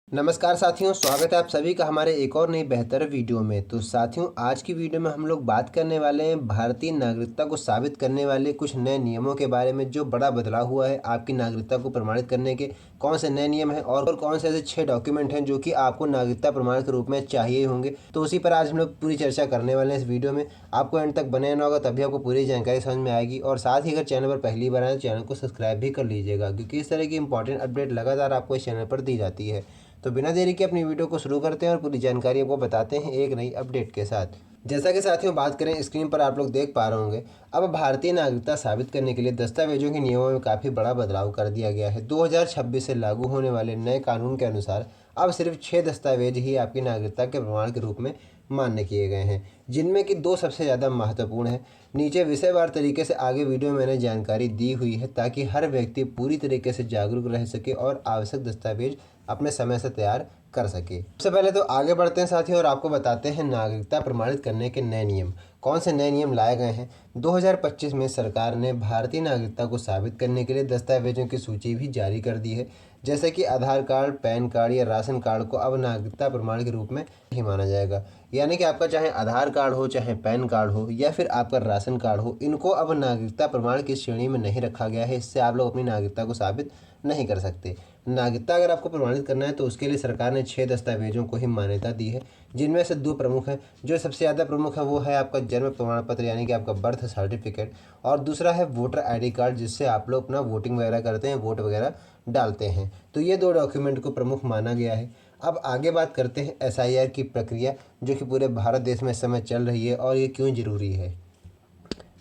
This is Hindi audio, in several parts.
नमस्कार साथियों, स्वागत है आप सभी का हमारे एक और नई बेहतर वीडियो में। तो साथियों, आज की वीडियो में हम लोग बात करने वाले हैं भारतीय नागरिकता को साबित करने वाले कुछ नए नियमों के बारे में जो बड़ा बदलाव हुआ है। आपकी नागरिकता को प्रमाणित करने के कौन से नए नियम हैं और कौन से ऐसे 6 डॉक्यूमेंट हैं जो कि आपको नागरिकता प्रमाण के रूप में चाहिए होंगे। तो उसी पर आज हम लोग पूरी चर्चा करने वाले हैं इस वीडियो में। आपको एंड तक बने रहना होगा, तभी आपको पूरी जानकारी समझ में आएगी। और साथ ही अगर चैनल पर पहली बार आए तो चैनल को सब्सक्राइब भी कर लीजिएगा, क्योंकि इस तरह की इंपॉर्टेंट अपडेट लगातार आपको इस चैनल पर दी जाती है। तो बिना देरी के अपनी वीडियो को शुरू करते हैं और पूरी जानकारी आपको बताते हैं एक नई अपडेट के साथ। जैसा कि साथियों बात करें, स्क्रीन पर आप लोग देख पा रहे होंगे, अब भारतीय नागरिकता साबित करने के लिए दस्तावेजों के नियमों में काफ़ी बड़ा बदलाव कर दिया गया है। 2026 से लागू होने वाले नए कानून के अनुसार अब सिर्फ 6 दस्तावेज ही आपकी नागरिकता के प्रमाण के रूप में मान्य किए गए हैं, जिनमें कि 2 सबसे ज़्यादा महत्वपूर्ण हैं। नीचे विषयवार तरीके से आगे वीडियो में मैंने जानकारी दी हुई है, ताकि हर व्यक्ति पूरी तरीके से जागरूक रह सके और आवश्यक दस्तावेज अपने समय से तैयार कर सके। सबसे पहले तो आगे बढ़ते हैं साथियों और आपको बताते हैं नागरिकता प्रमाणित करने के नए नियम। कौन से नए नियम लाए गए हैं? 2025 में सरकार ने भारतीय नागरिकता को साबित करने के लिए दस्तावेजों की सूची भी जारी कर दी है। जैसे कि आधार कार्ड, पैन कार्ड या राशन कार्ड को अब नागरिकता प्रमाण के रूप में नहीं माना जाएगा। यानी कि आपका चाहे आधार कार्ड हो, चाहे पैन कार्ड हो या फिर आपका राशन कार्ड हो, इनको अब नागरिकता प्रमाण की श्रेणी में नहीं रखा गया है। इससे आप लोग अपनी नागरिकता को साबित नहीं कर सकते। नागरिकता अगर आपको प्रमाणित करना है तो उसके लिए सरकार ने 6 दस्तावेजों को ही मान्यता दी है, जिनमें से 2 प्रमुख हैं। जो सबसे ज़्यादा प्रमुख है वो है आपका जन्म प्रमाण पत्र, यानी कि आपका बर्थ सर्टिफिकेट, और दूसरा है वोटर आईडी कार्ड, जिससे आप लोग अपना वोटिंग वगैरह करते हैं, वोट वगैरह डालते हैं। तो ये 2 डॉक्यूमेंट को प्रमुख माना गया है। अब आगे बात करते हैं एसआईआर की प्रक्रिया, जो कि पूरे भारत देश में इस समय चल रही है और ये क्यों ज़रूरी है।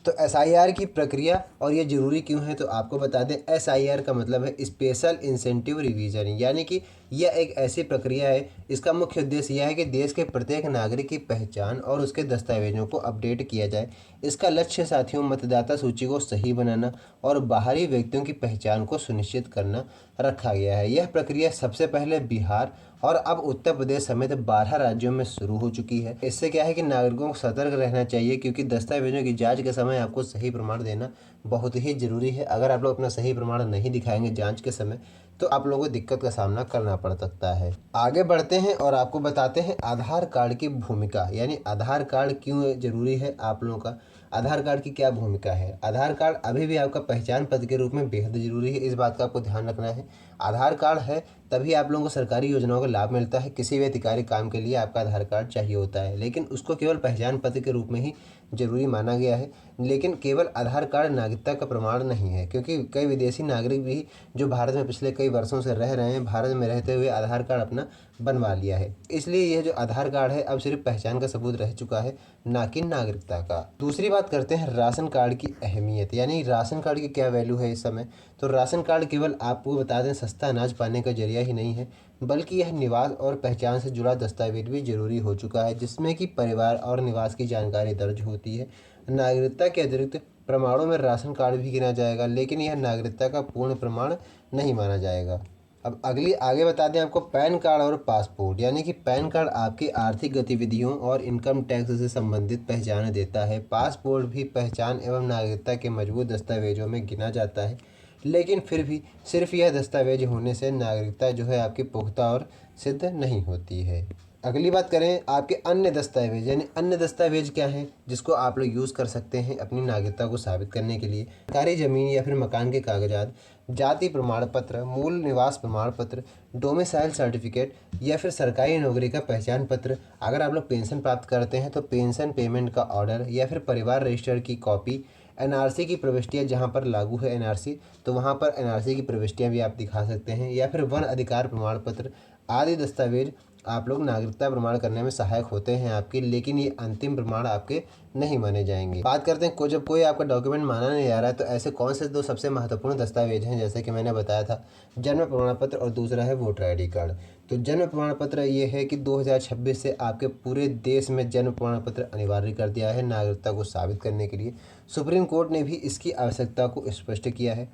तो एसआईआर की प्रक्रिया और ये ज़रूरी क्यों है, तो आपको बता दें, एसआईआर का मतलब है स्पेशल इंसेंटिव रिवीजन, यानी कि यह एक ऐसी प्रक्रिया है। इसका मुख्य उद्देश्य यह है कि देश के प्रत्येक नागरिक की पहचान और उसके दस्तावेजों को अपडेट किया जाए। इसका लक्ष्य साथियों मतदाता सूची को सही बनाना और बाहरी व्यक्तियों की पहचान को सुनिश्चित करना रखा गया है। यह प्रक्रिया सबसे पहले बिहार और अब उत्तर प्रदेश समेत 12 राज्यों में शुरू हो चुकी है। इससे क्या है कि नागरिकों को सतर्क रहना चाहिए, क्योंकि दस्तावेजों की जांच के समय आपको सही प्रमाण देना बहुत ही ज़रूरी है। अगर आप लोग अपना सही प्रमाण नहीं दिखाएंगे जांच के समय, तो आप लोगों को दिक्कत का सामना करना पड़ सकता है। आगे बढ़ते हैं और आपको बताते हैं आधार कार्ड की भूमिका, यानी आधार कार्ड क्यों ज़रूरी है आप लोगों का। आधार कार्ड की क्या भूमिका है? आधार कार्ड अभी भी आपका पहचान पत्र के रूप में बेहद ज़रूरी है, इस बात का आपको ध्यान रखना है। आधार कार्ड है तभी आप लोगों को सरकारी योजनाओं का लाभ मिलता है। किसी भी अधिकारी काम के लिए आपका आधार कार्ड चाहिए होता है, लेकिन उसको केवल पहचान पत्र के रूप में ही ज़रूरी माना गया है। लेकिन केवल आधार कार्ड नागरिकता का प्रमाण नहीं है, क्योंकि कई विदेशी नागरिक भी जो भारत में पिछले कई वर्षों से रह रहे हैं, भारत में रहते हुए आधार कार्ड अपना बनवा लिया है। इसलिए यह जो आधार कार्ड है अब सिर्फ पहचान का सबूत रह चुका है, ना कि नागरिकता का। दूसरी बात करते हैं राशन कार्ड की अहमियत, यानी राशन कार्ड की क्या वैल्यू है इस समय। तो राशन कार्ड केवल आपको बता दें सस्ता अनाज पाने का जरिया ही नहीं है, बल्कि यह निवास और पहचान से जुड़ा दस्तावेज भी जरूरी हो चुका है, जिसमें कि परिवार और निवास की जानकारी दर्ज होती है। नागरिकता के अतिरिक्त प्रमाणों में राशन कार्ड भी गिना जाएगा, लेकिन यह नागरिकता का पूर्ण प्रमाण नहीं माना जाएगा। अब आगे बता दें आपको पैन कार्ड और पासपोर्ट, यानी कि पैन कार्ड आपकी आर्थिक गतिविधियों और इनकम टैक्स से संबंधित पहचान देता है। पासपोर्ट भी पहचान एवं नागरिकता के मजबूत दस्तावेजों में गिना जाता है, लेकिन फिर भी सिर्फ यह दस्तावेज होने से नागरिकता जो है आपकी पुख्ता और सिद्ध नहीं होती है। अगली बात करें आपके अन्य दस्तावेज, यानी अन्य दस्तावेज क्या हैं जिसको आप लोग यूज़ कर सकते हैं अपनी नागरिकता को साबित करने के लिए। सरकारी ज़मीन या फिर मकान के कागजात, जाति प्रमाण पत्र, मूल निवास प्रमाण पत्र, डोमिसाइल सर्टिफिकेट या फिर सरकारी नौकरी का पहचान पत्र। अगर आप लोग पेंशन प्राप्त करते हैं तो पेंशन पेमेंट का ऑर्डर या फिर परिवार रजिस्टर की कॉपी, एनआरसी की प्रविष्टियाँ, जहाँ पर लागू है एनआरसी तो वहाँ पर एनआरसी की प्रविष्टियाँ भी आप दिखा सकते हैं, या फिर वन अधिकार प्रमाण पत्र आदि दस्तावेज आप लोग नागरिकता प्रमाण करने में सहायक होते हैं आपके, लेकिन ये अंतिम प्रमाण आपके नहीं माने जाएंगे। बात करते हैं जब कोई आपका डॉक्यूमेंट माना नहीं जा रहा है तो ऐसे कौन से 2 सबसे महत्वपूर्ण दस्तावेज हैं, जैसे कि मैंने बताया था, जन्म प्रमाण पत्र और दूसरा है वोटर आईडी कार्ड। तो जन्म प्रमाण पत्र ये है कि 2026 से आपके पूरे देश में जन्म प्रमाण पत्र अनिवार्य कर दिया है नागरिकता को साबित करने के लिए। सुप्रीम कोर्ट ने भी इसकी आवश्यकता को स्पष्ट किया है।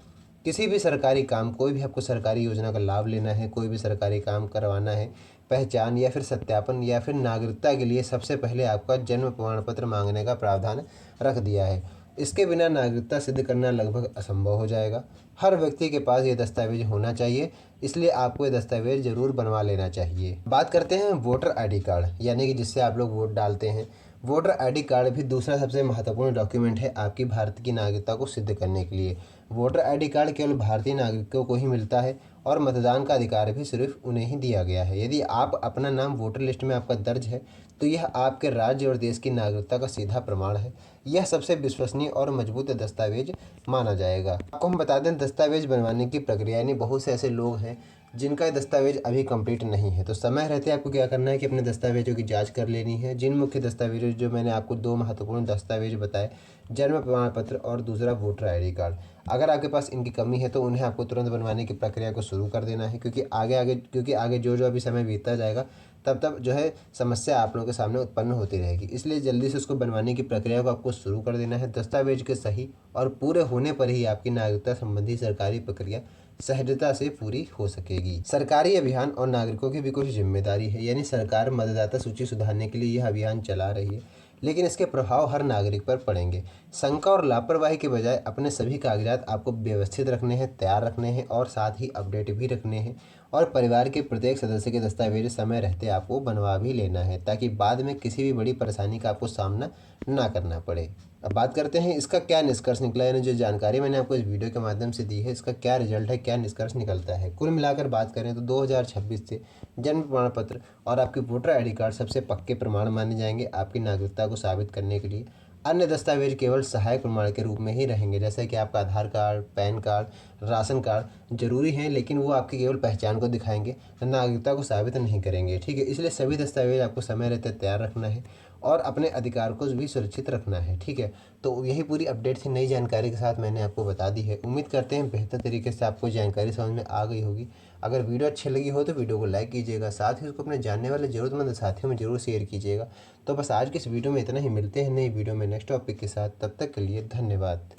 किसी भी सरकारी काम, कोई भी आपको सरकारी योजना का लाभ लेना है, कोई भी सरकारी काम करवाना है, पहचान या फिर सत्यापन या फिर नागरिकता के लिए सबसे पहले आपका जन्म प्रमाण पत्र मांगने का प्रावधान रख दिया है। इसके बिना नागरिकता सिद्ध करना लगभग असंभव हो जाएगा। हर व्यक्ति के पास ये दस्तावेज होना चाहिए, इसलिए आपको ये दस्तावेज ज़रूर बनवा लेना चाहिए। बात करते हैं वोटर आईडी कार्ड, यानी कि जिससे आप लोग वोट डालते हैं। वोटर आईडी कार्ड भी दूसरा सबसे महत्वपूर्ण डॉक्यूमेंट है आपकी भारत की नागरिकता को सिद्ध करने के लिए। वोटर आईडी कार्ड केवल भारतीय नागरिकों को ही मिलता है और मतदान का अधिकार भी सिर्फ उन्हें ही दिया गया है। यदि आप अपना नाम वोटर लिस्ट में आपका दर्ज है तो यह आपके राज्य और देश की नागरिकता का सीधा प्रमाण है। यह सबसे विश्वसनीय और मजबूत दस्तावेज माना जाएगा। आपको हम बता दें, दस्तावेज बनवाने की प्रक्रिया, यानी बहुत से ऐसे लोग हैं जिनका ये दस्तावेज अभी कंप्लीट नहीं है, तो समय रहते आपको क्या करना है कि अपने दस्तावेजों की जांच कर लेनी है। जिन मुख्य दस्तावेजों जो मैंने आपको 2 महत्वपूर्ण दस्तावेज बताए, जन्म प्रमाण पत्र और दूसरा वोटर आईडी कार्ड, अगर आपके पास इनकी कमी है तो उन्हें आपको तुरंत बनवाने की प्रक्रिया को शुरू कर देना है, क्योंकि आगे जो अभी समय बीतता जाएगा तब तब जो है समस्या आप लोगों के सामने उत्पन्न होती रहेगी। इसलिए जल्दी से उसको बनवाने की प्रक्रिया को आपको शुरू कर देना है। दस्तावेज के सही और पूरे होने पर ही आपकी नागरिकता संबंधी सरकारी प्रक्रिया सहजता से पूरी हो सकेगी। सरकारी अभियान और नागरिकों की भी कुछ जिम्मेदारी है, यानी सरकार मतदाता सूची सुधारने के लिए यह अभियान चला रही है, लेकिन इसके प्रभाव हर नागरिक पर पड़ेंगे। शंका और लापरवाही के बजाय अपने सभी कागजात आपको व्यवस्थित रखने हैं, तैयार रखने हैं और साथ ही अपडेट भी रखने हैं, और परिवार के प्रत्येक सदस्य के दस्तावेज समय रहते आपको बनवा भी लेना है, ताकि बाद में किसी भी बड़ी परेशानी का आपको सामना ना करना पड़े। अब बात करते हैं इसका क्या निष्कर्ष निकला, यानी जो जानकारी मैंने आपको इस वीडियो के माध्यम से दी है, इसका क्या रिजल्ट है, क्या निष्कर्ष निकलता है। कुल मिलाकर बात करें तो 2026 से जन्म प्रमाण पत्र और आपकी वोटर आईडी कार्ड सबसे पक्के प्रमाण माने जाएंगे आपकी नागरिकता को साबित करने के लिए। अन्य दस्तावेज केवल सहायक प्रमाण के रूप में ही रहेंगे, जैसे कि आपका Aadhaar card, PAN card, ration card जरूरी हैं, लेकिन वो आपकी केवल पहचान को दिखाएंगे, नागरिकता को साबित नहीं करेंगे। ठीक है, इसलिए सभी दस्तावेज आपको समय रहते तैयार रखना है और अपने अधिकार को भी सुरक्षित रखना है। ठीक है, तो यही पूरी अपडेट थी, नई जानकारी के साथ मैंने आपको बता दी है। उम्मीद करते हैं बेहतर तरीके से आपको जानकारी समझ में आ गई होगी। अगर वीडियो अच्छी लगी हो तो वीडियो को लाइक कीजिएगा, साथ ही उसको अपने जानने वाले ज़रूरतमंद साथियों में ज़रूर शेयर कीजिएगा। तो बस आज के इस वीडियो में इतना ही, मिलते हैं नई वीडियो में नेक्स्ट टॉपिक के साथ। तब तक के लिए धन्यवाद।